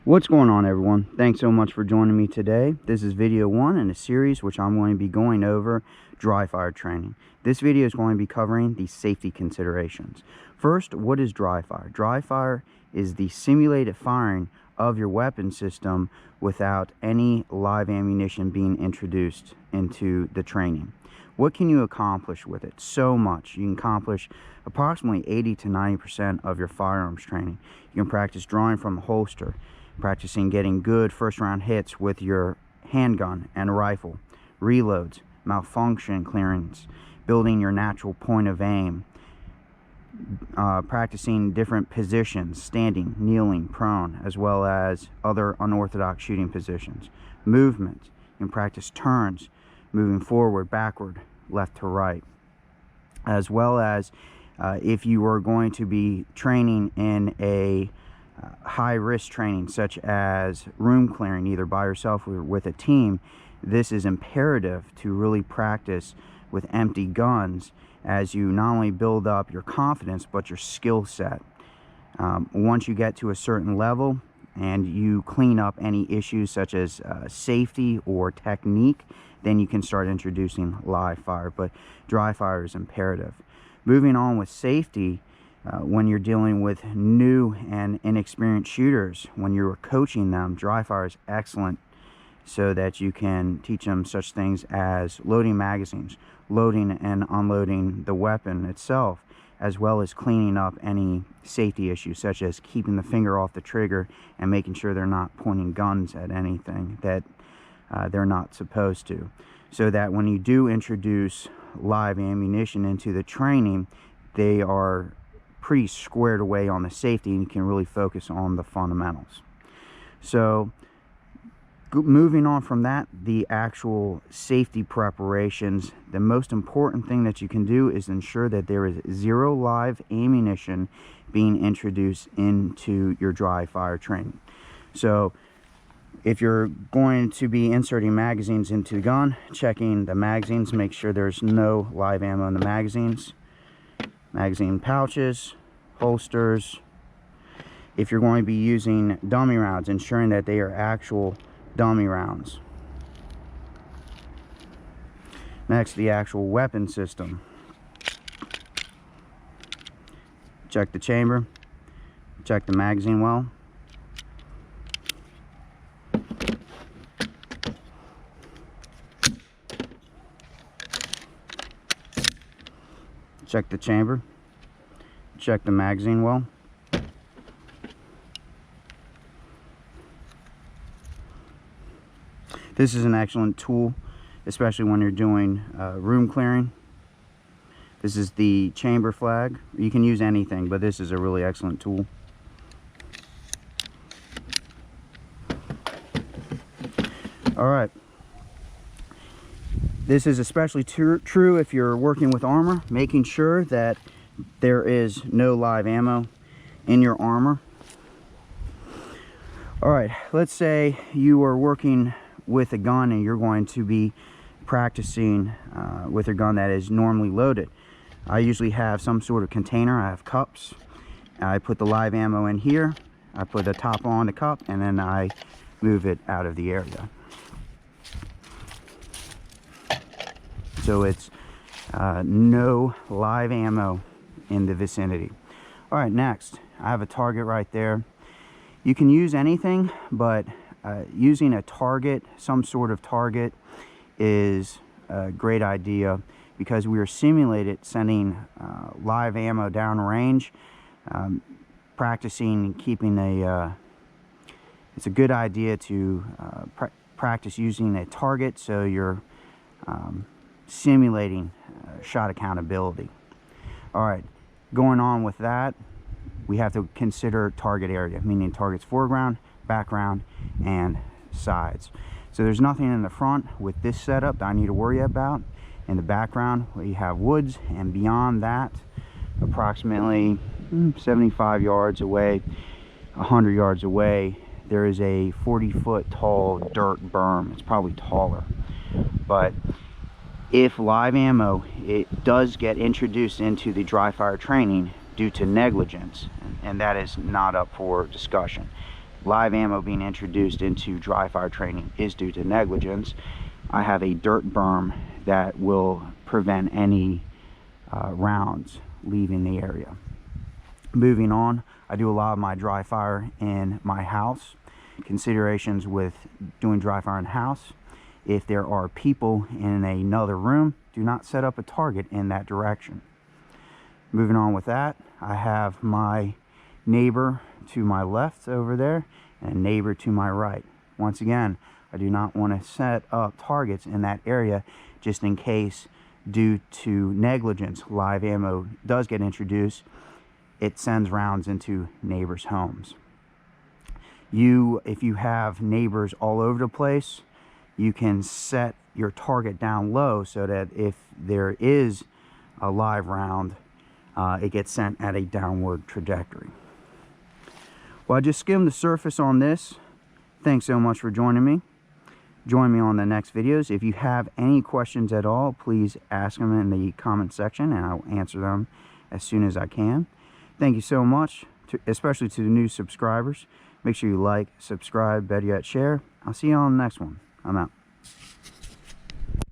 What's going on, everyone? Thanks so much for joining me today. This is video 1 in a series which I'm going to be going over dry fire training. This video is going to be covering the safety considerations. First, what is dry fire? Dry fire is the simulated firing of your weapon system without any live ammunition being introduced into the training. What can you accomplish with it? So much. You can accomplish approximately 80 to 90% of your firearms training. You can practice drawing from a holster, practicing getting good first round hits with your handgun and rifle, reloads, malfunction clearance, building your natural point of aim, practicing different positions, standing, kneeling, prone, as well as other unorthodox shooting positions. Movement, you can practice turns, moving forward, backward, left to right, as well as if you are going to be training in a high-risk training such as room clearing, either by yourself or with a team, this is imperative to really practice with empty guns as you not only build up your confidence but your skill set. Once you get to a certain level and you clean up any issues such as safety or technique, then you can start introducing live fire, but dry fire is imperative. Moving on with safety, when you're dealing with new and inexperienced shooters, when you're coaching them, dry fire is excellent so that you can teach them such things as loading magazines, loading and unloading the weapon itself, as well as cleaning up any safety issues such as keeping the finger off the trigger and making sure they're not pointing guns at anything that they're not supposed to, so that when you do introduce live ammunition into the training, they are pretty squared away on the safety and you can really focus on the fundamentals. So moving on from that, the actual safety preparations, the most important thing that you can do is ensure that there is zero live ammunition being introduced into your dry fire training. So if you're going to be inserting magazines into the gun, checking the magazines, make sure there's no live ammo in the magazines. Magazine pouches, holsters. If you're going to be using dummy rounds, ensuring that they are actual dummy rounds. Next, the actual weapon system. Check the chamber, check the magazine well. Check the chamber, check the magazine well. This is an excellent tool, especially when you're doing room clearing. This is the chamber flag. You can use anything, but this is a really excellent tool. All right. This is especially true if you're working with armor, making sure that there is no live ammo in your armor. All right, let's say you are working with a gun and you're going to be practicing with a gun that is normally loaded. I usually have some sort of container. I have cups. I put the live ammo in here. I put the top on the cup and then I move it out of the area. So it's no live ammo in the vicinity. All right, next, I have a target right there. You can use anything, but using a target, some sort of target, is a great idea because we are simulated sending live ammo downrange. Practicing keeping it's a good idea to practice using a target so you're simulating shot accountability. All right, going on with that, we have to consider target area, meaning target's foreground, background, and sides. So there's nothing in the front with this setup that I need to worry about. In the background, we have woods, and beyond that, approximately 75 yards away, 100 yards away, there is a 40-foot tall dirt berm. It's probably taller, but if live ammo, it does get introduced into the dry fire training due to negligence, and that is not up for discussion. live ammo being introduced into dry fire training is due to negligence, I have a dirt berm that will prevent any rounds leaving the area. Moving on, I do a lot of my dry fire in my house. Considerations with doing dry fire in the house: if there are people in another room, do not set up a target in that direction. Moving on with that, I have my neighbor to my left over there and a neighbor to my right. Once again, I do not want to set up targets in that area just in case, due to negligence, live ammo does get introduced. It sends rounds into neighbors' homes. If you have neighbors all over the place, you can set your target down low so that if there is a live round, it gets sent at a downward trajectory. Well, I just skimmed the surface on this. Thanks so much for joining me. Join me on the next videos. If you have any questions at all, please ask them in the comment section and I'll answer them as soon as I can. Thank you so much, especially to the new subscribers. Make sure you like, subscribe, better yet share. I'll see you on the next one. I'm out.